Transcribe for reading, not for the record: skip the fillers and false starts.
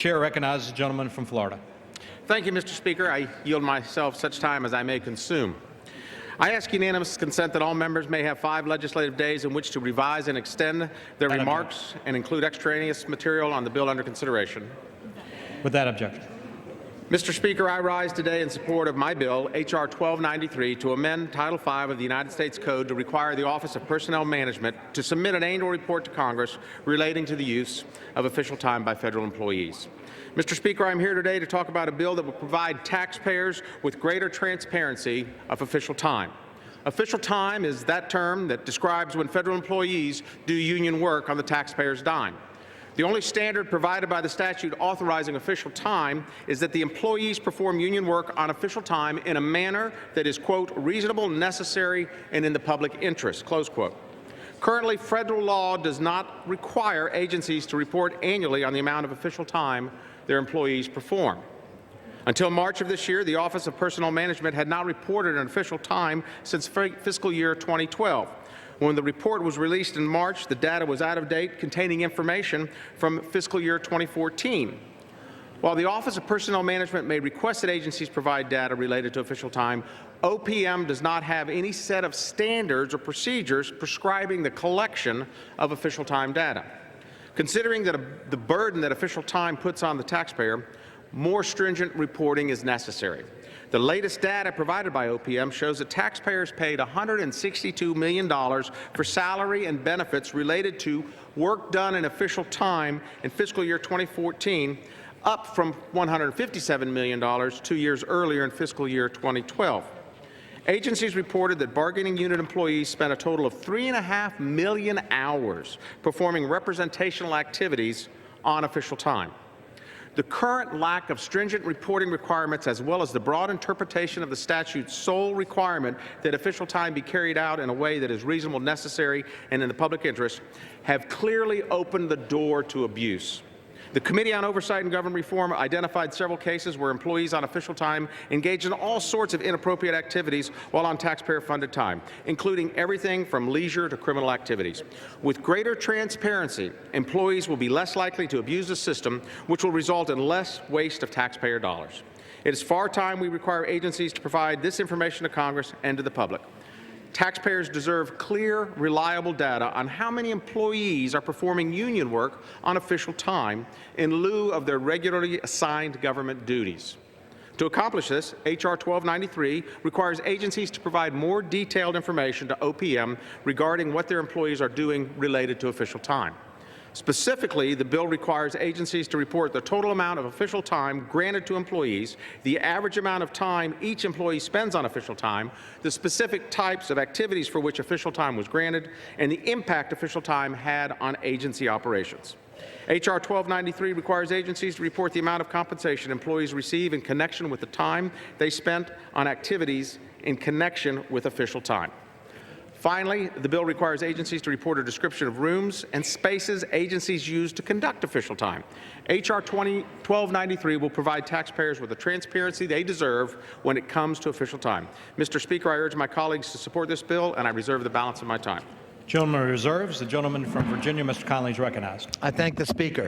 Chair recognizes the gentleman from Florida. Thank you, Mr. Speaker. I yield myself such time as I may consume. I ask unanimous consent that all members may have 5 legislative days in which to revise and extend their remarks and include extraneous material on the bill under consideration. With that objection. Mr. Speaker, I rise today in support of my bill, H.R. 1293, to amend Title V of the United States Code to require the Office of Personnel Management to submit an annual report to Congress relating to the use of official time by federal employees. Mr. Speaker, I'm here today to talk about a bill that will provide taxpayers with greater transparency of official time. Official time is that term that describes when federal employees do union work on the taxpayer's dime. The only standard provided by the statute authorizing official time is that the employees perform union work on official time in a manner that is, quote, reasonable, necessary, and in the public interest, close quote. Currently, federal law does not require agencies to report annually on the amount of official time their employees perform. Until March of this year, the Office of Personnel Management had not reported an official time since fiscal year 2012. When the report was released in March, the data was out of date, containing information from fiscal year 2014. While the Office of Personnel Management may request that agencies provide data related to official time, OPM does not have any set of standards or procedures prescribing the collection of official time data. Considering that the burden that official time puts on the taxpayer, more stringent reporting is necessary. The latest data provided by OPM shows that taxpayers paid $162 million for salary and benefits related to work done in official time in fiscal year 2014, up from $157 million 2 years earlier in fiscal year 2012. Agencies reported that bargaining unit employees spent a total of 3.5 million hours performing representational activities on official time. The current lack of stringent reporting requirements, as well as the broad interpretation of the statute's sole requirement that official time be carried out in a way that is reasonable, necessary, and in the public interest, have clearly opened the door to abuse. The Committee on Oversight and Government Reform identified several cases where employees on official time engaged in all sorts of inappropriate activities while on taxpayer-funded time, including everything from leisure to criminal activities. With greater transparency, employees will be less likely to abuse the system, which will result in less waste of taxpayer dollars. It is far time we require agencies to provide this information to Congress and to the public. Taxpayers deserve clear, reliable data on how many employees are performing union work on official time in lieu of their regularly assigned government duties. To accomplish this, H.R. 1293 requires agencies to provide more detailed information to OPM regarding what their employees are doing related to official time. Specifically, the bill requires agencies to report the total amount of official time granted to employees, the average amount of time each employee spends on official time, the specific types of activities for which official time was granted, and the impact official time had on agency operations. H.R. 1293 requires agencies to report the amount of compensation employees receive in connection with the time they spent on activities in connection with official time. Finally, the bill requires agencies to report a description of rooms and spaces agencies use to conduct official time. H.R. 1293 will provide taxpayers with the transparency they deserve when it comes to official time. Mr. Speaker, I urge my colleagues to support this bill, and I reserve the balance of my time. Gentleman reserves. The gentleman from Virginia, Mr. Connolly, is recognized. I thank the Speaker.